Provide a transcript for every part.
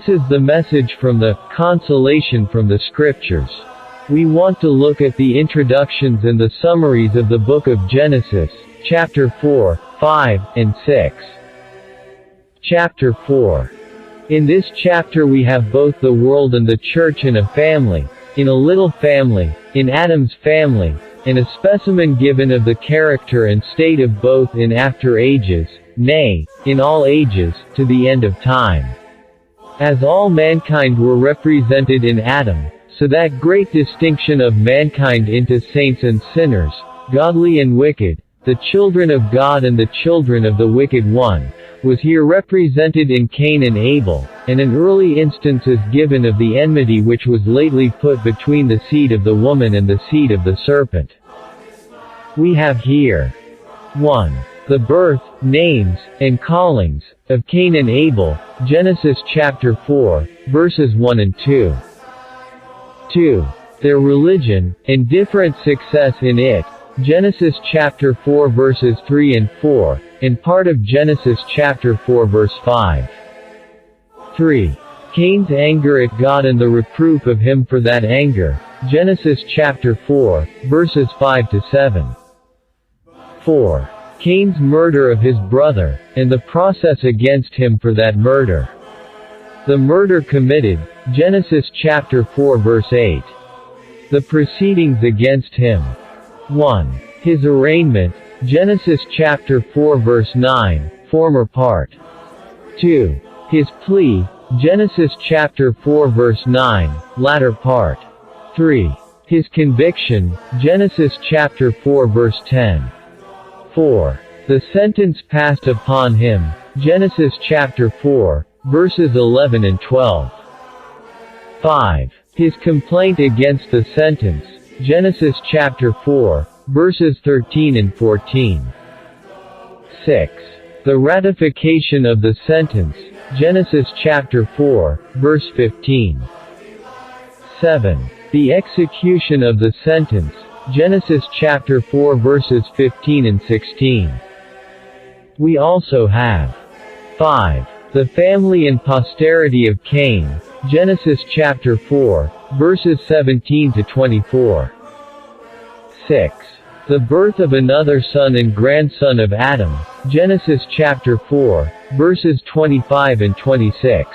This is the message from the Consolation from the Scriptures. We want to look at the introductions and the summaries of the book of Genesis, chapter 4, 5, and 6. Chapter 4. In this chapter we have both the world and the church in a family, in a little family, in Adam's family, and a specimen given of the character and state of both in after ages, nay, in all ages, to the end of time. As all mankind were represented in Adam, so that great distinction of mankind into saints and sinners, godly and wicked, the children of God and the children of the wicked one, was here represented in Cain and Abel, and an early instance is given of the enmity which was lately put between the seed of the woman and the seed of the serpent. We have here 1. The birth, names, and callings, of Cain and Abel, Genesis chapter 4, verses 1 and 2. 2. Their religion, and different success in it, Genesis chapter 4 verses 3 and 4, and part of Genesis chapter 4 verse 5. 3. Cain's anger at God and the reproof of him for that anger, Genesis chapter 4, verses 5 to 7. 4. Cain's murder of his brother, and the process against him for that murder. The murder committed, Genesis chapter 4 verse 8. The proceedings against him. 1. His arraignment, Genesis chapter 4 verse 9, former part. 2. His plea, Genesis chapter 4 verse 9, latter part. 3. His conviction, Genesis chapter 4 verse 10. 4. The sentence passed upon him, Genesis chapter 4, verses 11 and 12. 5. His complaint against the sentence, Genesis chapter 4, verses 13 and 14. 6. The ratification of the sentence, Genesis chapter 4, verse 15. 7. The execution of the sentence, Genesis chapter 4 verses 15 and 16. We also have 5. The family and posterity of Cain, Genesis chapter 4, verses 17 to 24. 6. The birth of another son and grandson of Adam, Genesis chapter 4, verses 25 and 26.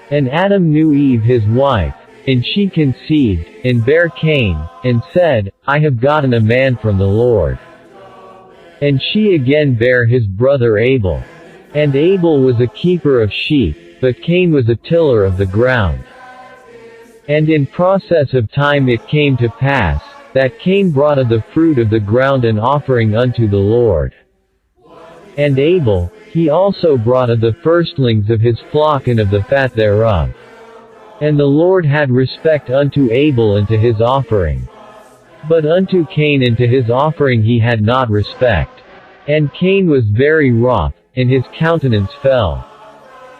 And Adam knew Eve his wife, and she conceived, and bare Cain, and said, I have gotten a man from the Lord. And she again bare his brother Abel. And Abel was a keeper of sheep, but Cain was a tiller of the ground. And in process of time it came to pass, that Cain brought of the fruit of the ground an offering unto the Lord. And Abel, he also brought of the firstlings of his flock and of the fat thereof. And the Lord had respect unto Abel and to his offering. But unto Cain and to his offering he had not respect. And Cain was very wroth, and his countenance fell.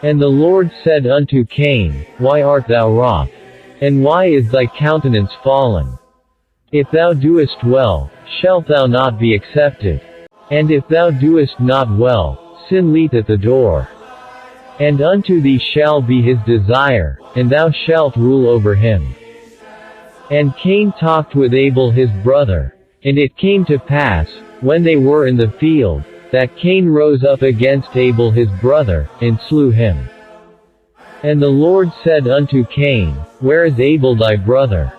And the Lord said unto Cain, Why art thou wroth? And why is thy countenance fallen? If thou doest well, shalt thou not be accepted. And if thou doest not well, sin lieth at the door. And unto thee shall be his desire, and thou shalt rule over him. And Cain talked with Abel his brother. And it came to pass, when they were in the field, that Cain rose up against Abel his brother, and slew him. And the Lord said unto Cain, Where is Abel thy brother?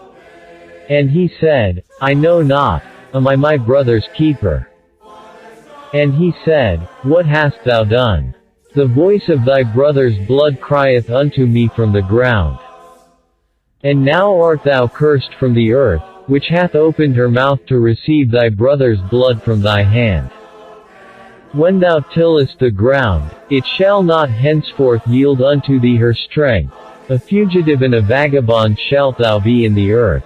And he said, I know not, am I my brother's keeper? And he said, What hast thou done? The voice of thy brother's blood crieth unto me from the ground. And now art thou cursed from the earth, which hath opened her mouth to receive thy brother's blood from thy hand. When thou tillest the ground, it shall not henceforth yield unto thee her strength. A fugitive and a vagabond shalt thou be in the earth.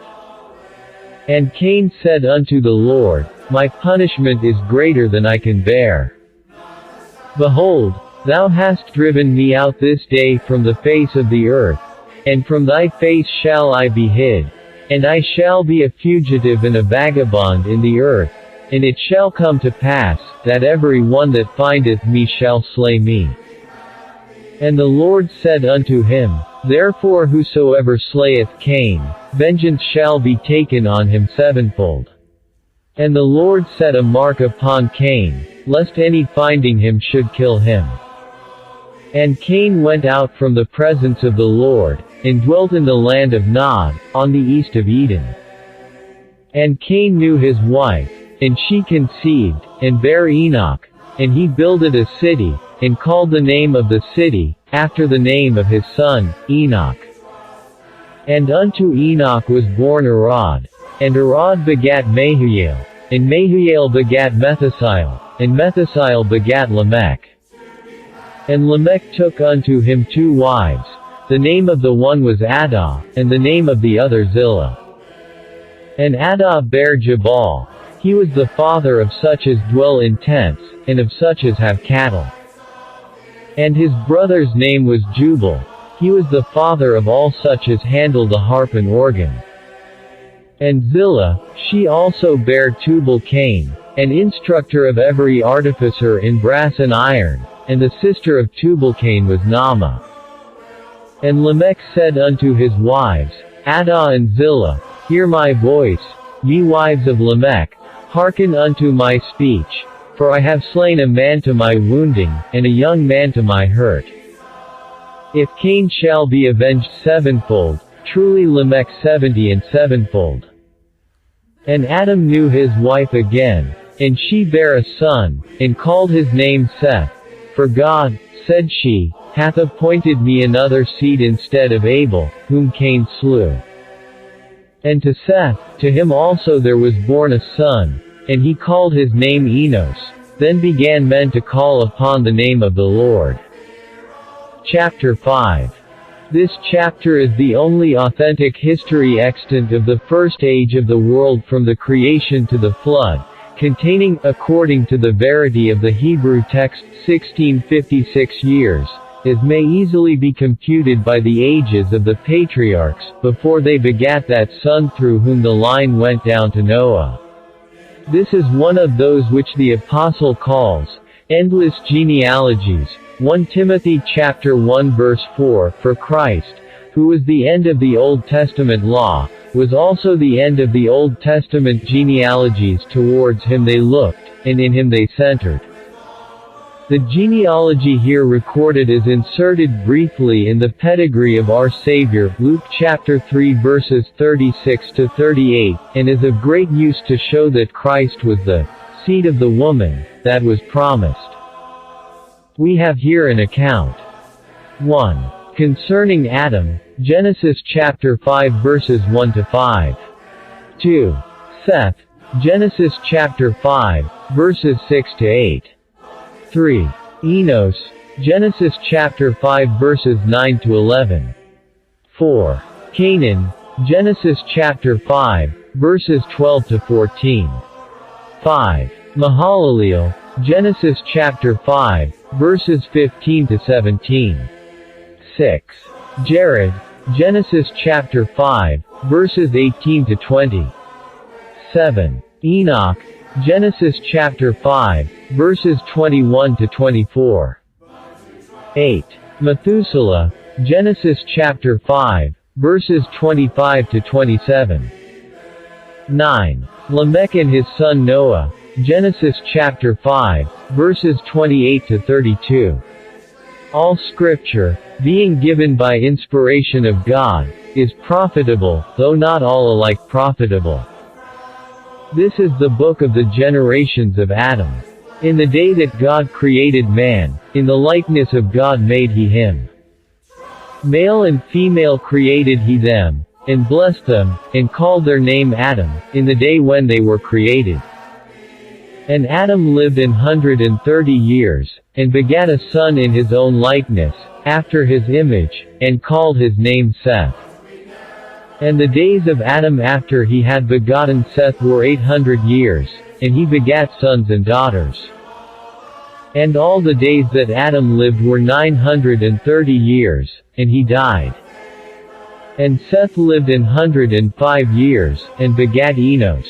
And Cain said unto the Lord, My punishment is greater than I can bear. Behold, thou hast driven me out this day from the face of the earth, and from thy face shall I be hid. And I shall be a fugitive and a vagabond in the earth. And it shall come to pass, that every one that findeth me shall slay me. And the Lord said unto him, Therefore whosoever slayeth Cain, vengeance shall be taken on him sevenfold. And the Lord set a mark upon Cain, lest any finding him should kill him. And Cain went out from the presence of the Lord, and dwelt in the land of Nod, on the east of Eden. And Cain knew his wife, and she conceived, and bare Enoch, and he builded a city, and called the name of the city, after the name of his son, Enoch. And unto Enoch was born Arad, and Arad begat Mahujael, and Mahujael begat Methusael, and Methusael begat Lamech. And Lamech took unto him 2 wives, the name of the one was Adah, and the name of the other Zillah. And Adah bare Jabal, he was the father of such as dwell in tents, and of such as have cattle. And his brother's name was Jubal, he was the father of all such as handle the harp and organ. And Zillah, she also bare Tubal-Cain, an instructor of every artificer in brass and iron, and the sister of Tubal-Cain was Naamah. And Lamech said unto his wives, Adah and Zillah, Hear my voice, ye wives of Lamech, hearken unto my speech, for I have slain a man to my wounding, and a young man to my hurt. If Cain shall be avenged sevenfold, truly Lamech 70 and sevenfold. And Adam knew his wife again, and she bare a son, and called his name Seth, for God, said she, hath appointed me another seed instead of Abel, whom Cain slew. And to Seth, to him also there was born a son, and he called his name Enos. Then began men to call upon the name of the Lord. Chapter 5. This chapter is the only authentic history extant of the first age of the world from the creation to the flood, containing, according to the verity of the Hebrew text, 1656 years, as may easily be computed by the ages of the patriarchs, before they begat that son through whom the line went down to Noah. This is one of those which the Apostle calls, endless genealogies, 1 Timothy chapter 1 verse 4, for Christ, who was the end of the Old Testament law, was also the end of the Old Testament genealogies. Towards him they looked, and in him they centered. The genealogy here recorded is inserted briefly in the pedigree of our Savior, Luke chapter 3 verses 36 to 38, and is of great use to show that Christ was the seed of the woman that was promised. We have here an account. 1. Concerning Adam, Genesis chapter 5 verses 1 to 5. 2. Seth, Genesis chapter 5, verses 6 to 8. 3. Enos, Genesis chapter 5 verses 9 to 11. 4. Canaan, Genesis chapter 5, verses 12 to 14. 5. Mahalaleel, Genesis chapter 5, verses 15 to 17. 6. Jared, Genesis chapter 5, verses 18 to 20. 7. Enoch, Genesis chapter 5, verses 21 to 24. 8. Methuselah, Genesis chapter 5, verses 25 to 27. 9. Lamech and his son Noah, Genesis chapter 5, verses 28 to 32. All Scripture, being given by inspiration of God, is profitable, though not all alike profitable. This is the book of the generations of Adam. In the day that God created man, in the likeness of God made he him. Male and female created he them, and blessed them, and called their name Adam, in the day when they were created. And Adam lived 130 years, and begat a son in his own likeness, after his image, and called his name Seth. And the days of Adam after he had begotten Seth were 800 years, and he begat sons and daughters. And all the days that Adam lived were 930 years, and he died. And Seth lived 105 years, and begat Enos.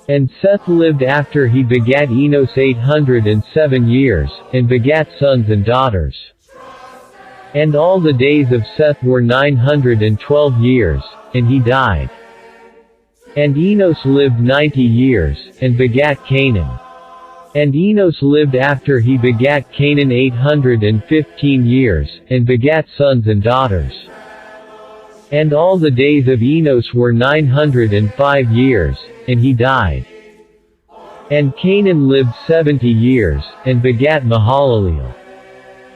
And Seth lived after he begat Enos 807 years, and begat sons and daughters. And all the days of Seth were 912 years, and he died. And Enos lived 90 years, and begat Canaan. And Enos lived after he begat Canaan 815 years, and begat sons and daughters. And all the days of Enos were 905 years, and he died. And Canaan lived 70 years, and begat Mahalaleel.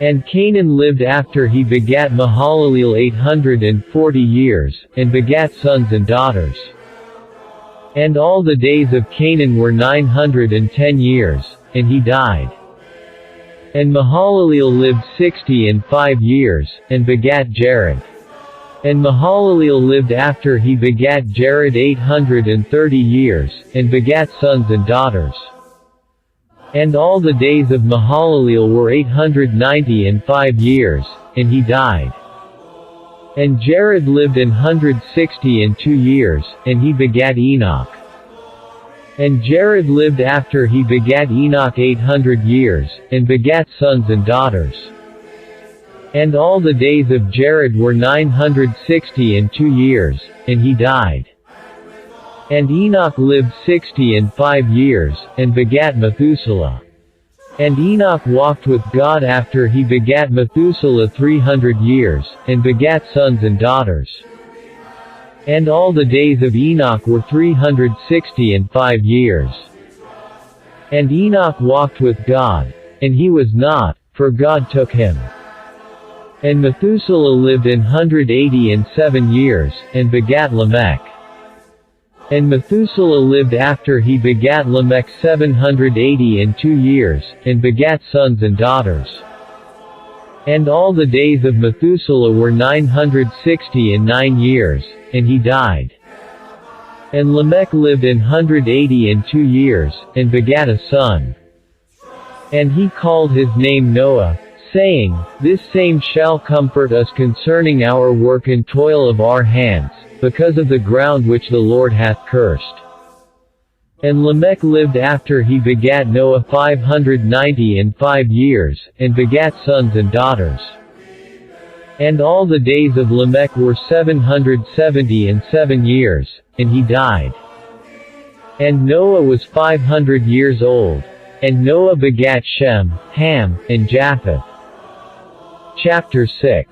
And Canaan lived after he begat Mahalaleel 840 years, and begat sons and daughters. And all the days of Canaan were 910 years, and he died. And Mahalaleel lived 65 years, and begat Jared. And Mahalaleel lived after he begat Jared 830 years, and begat sons and daughters. And all the days of Mahalaleel were 895 years, and he died. And Jared lived 162 years, and he begat Enoch. And Jared lived after he begat Enoch 800 years, and begat sons and daughters. And all the days of Jared were 962 years, and he died. And Enoch lived 65 years, and begat Methuselah. And Enoch walked with God after he begat Methuselah 300 years, and begat sons and daughters. And all the days of Enoch were 365 years. And Enoch walked with God, and he was not, for God took him. And Methuselah lived 187 years, and begat Lamech. And Methuselah lived after he begat Lamech 782 years, and begat sons and daughters. And all the days of Methuselah were 969 years, and he died. And Lamech lived 182 years, and begat a son. And he called his name Noah, saying, This same shall comfort us concerning our work and toil of our hands, because of the ground which the Lord hath cursed. And Lamech lived after he begat Noah 595 years, and begat sons and daughters. And all the days of Lamech were 777 years, and he died. And Noah was 500 years old. And Noah begat Shem, Ham, and Japheth. Chapter 6.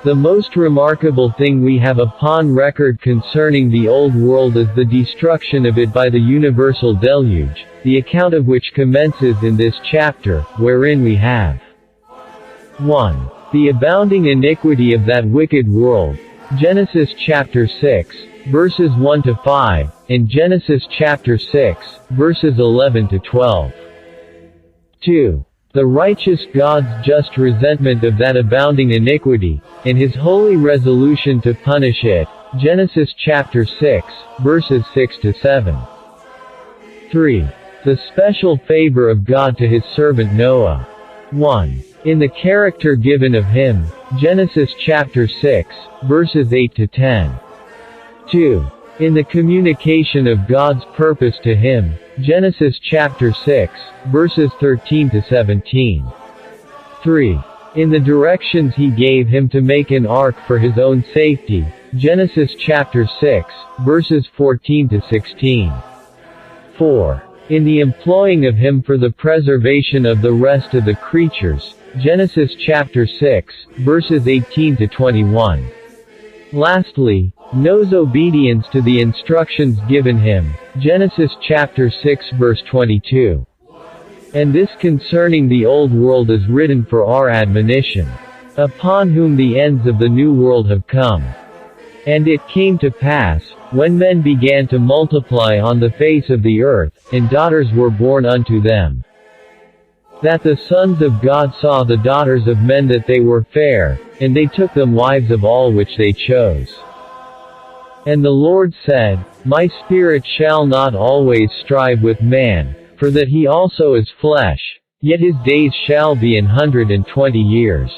The most remarkable thing we have upon record concerning the old world is the destruction of it by the universal deluge, the account of which commences in this chapter, wherein we have 1. The abounding iniquity of that wicked world, Genesis chapter 6, verses 1 to 5, and Genesis chapter 6, verses 11 to 12. 2. The righteous God's just resentment of that abounding iniquity, and his holy resolution to punish it, Genesis chapter 6, verses 6 to 7. 3. The special favor of God to his servant Noah. 1. In the character given of him, Genesis chapter 6, verses 8 to 10. 2. In the communication of God's purpose to him, Genesis chapter 6, verses 13 to 17. 3. In the directions he gave him to make an ark for his own safety, Genesis chapter 6, verses 14 to 16. 4. In the employing of him for the preservation of the rest of the creatures, Genesis chapter 6, verses 18 to 21. Lastly, Noah's obedience to the instructions given him, Genesis chapter 6 verse 22. And this concerning the old world is written for our admonition, upon whom the ends of the new world have come. And it came to pass, when men began to multiply on the face of the earth, and daughters were born unto them, that the sons of God saw the daughters of men that they were fair, and they took them wives of all which they chose. And the Lord said, My spirit shall not always strive with man, for that he also is flesh, yet his days shall be 120 years.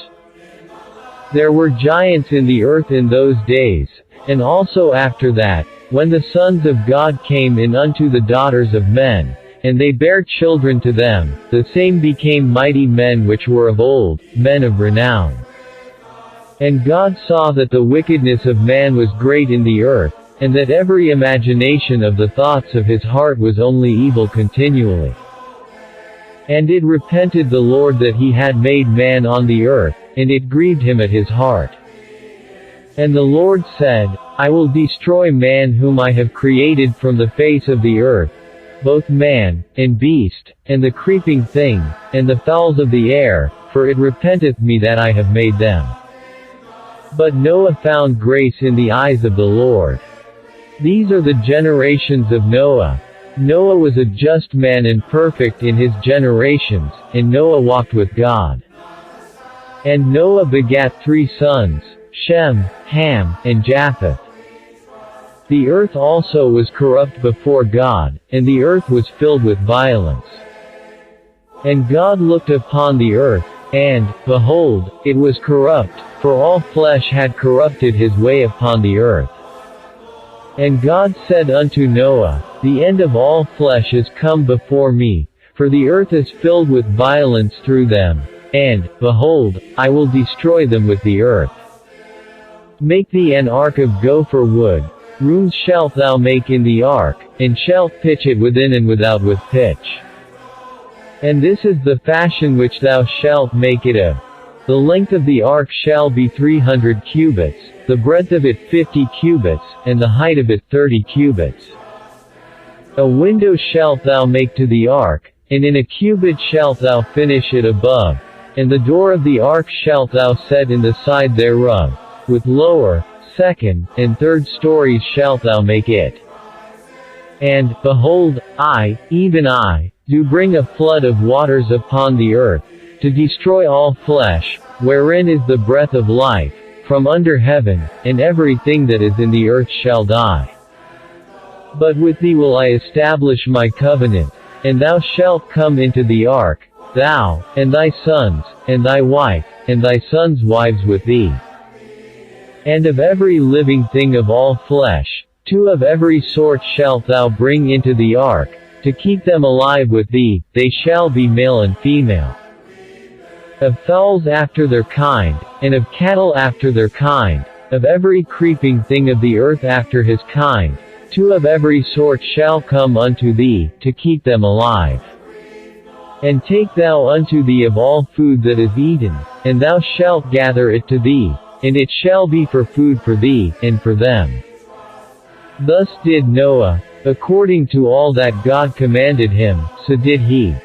There were giants in the earth in those days, and also after that, when the sons of God came in unto the daughters of men, and they bare children to them, the same became mighty men which were of old, men of renown. And God saw that the wickedness of man was great in the earth, and that every imagination of the thoughts of his heart was only evil continually. And it repented the Lord that he had made man on the earth, and it grieved him at his heart. And the Lord said, I will destroy man whom I have created from the face of the earth, both man, and beast, and the creeping thing, and the fowls of the air, for it repenteth me that I have made them. But Noah found grace in the eyes of the Lord. These are the generations of Noah. Noah was a just man and perfect in his generations, and Noah walked with God. And Noah begat 3 sons, Shem, Ham, and Japheth. The earth also was corrupt before God, and the earth was filled with violence. And God looked upon the earth, and, behold, it was corrupt, for all flesh had corrupted his way upon the earth. And God said unto Noah, The end of all flesh is come before me, for the earth is filled with violence through them, and, behold, I will destroy them with the earth. Make thee an ark of gopher wood. Rooms shalt thou make in the ark, and shalt pitch it within and without with pitch. And this is the fashion which thou shalt make it of. The length of the ark shall be 300 cubits, the breadth of it 50 cubits, and the height of it 30 cubits. A window shalt thou make to the ark, and in a cubit shalt thou finish it above, and the door of the ark shalt thou set in the side thereof, with lower, second, and third stories shalt thou make it. And, behold, I, even I, do bring a flood of waters upon the earth, to destroy all flesh, wherein is the breath of life, from under heaven, and everything that is in the earth shall die. But with thee will I establish my covenant, and thou shalt come into the ark, thou, and thy sons, and thy wife, and thy sons' wives with thee. And of every living thing of all flesh, 2 of every sort shalt thou bring into the ark, to keep them alive with thee, they shall be male and female. Of fowls after their kind, and of cattle after their kind, of every creeping thing of the earth after his kind, 2 of every sort shall come unto thee, to keep them alive. And take thou unto thee of all food that is eaten, and thou shalt gather it to thee, and it shall be for food for thee, and for them. Thus did Noah, according to all that God commanded him, so did he.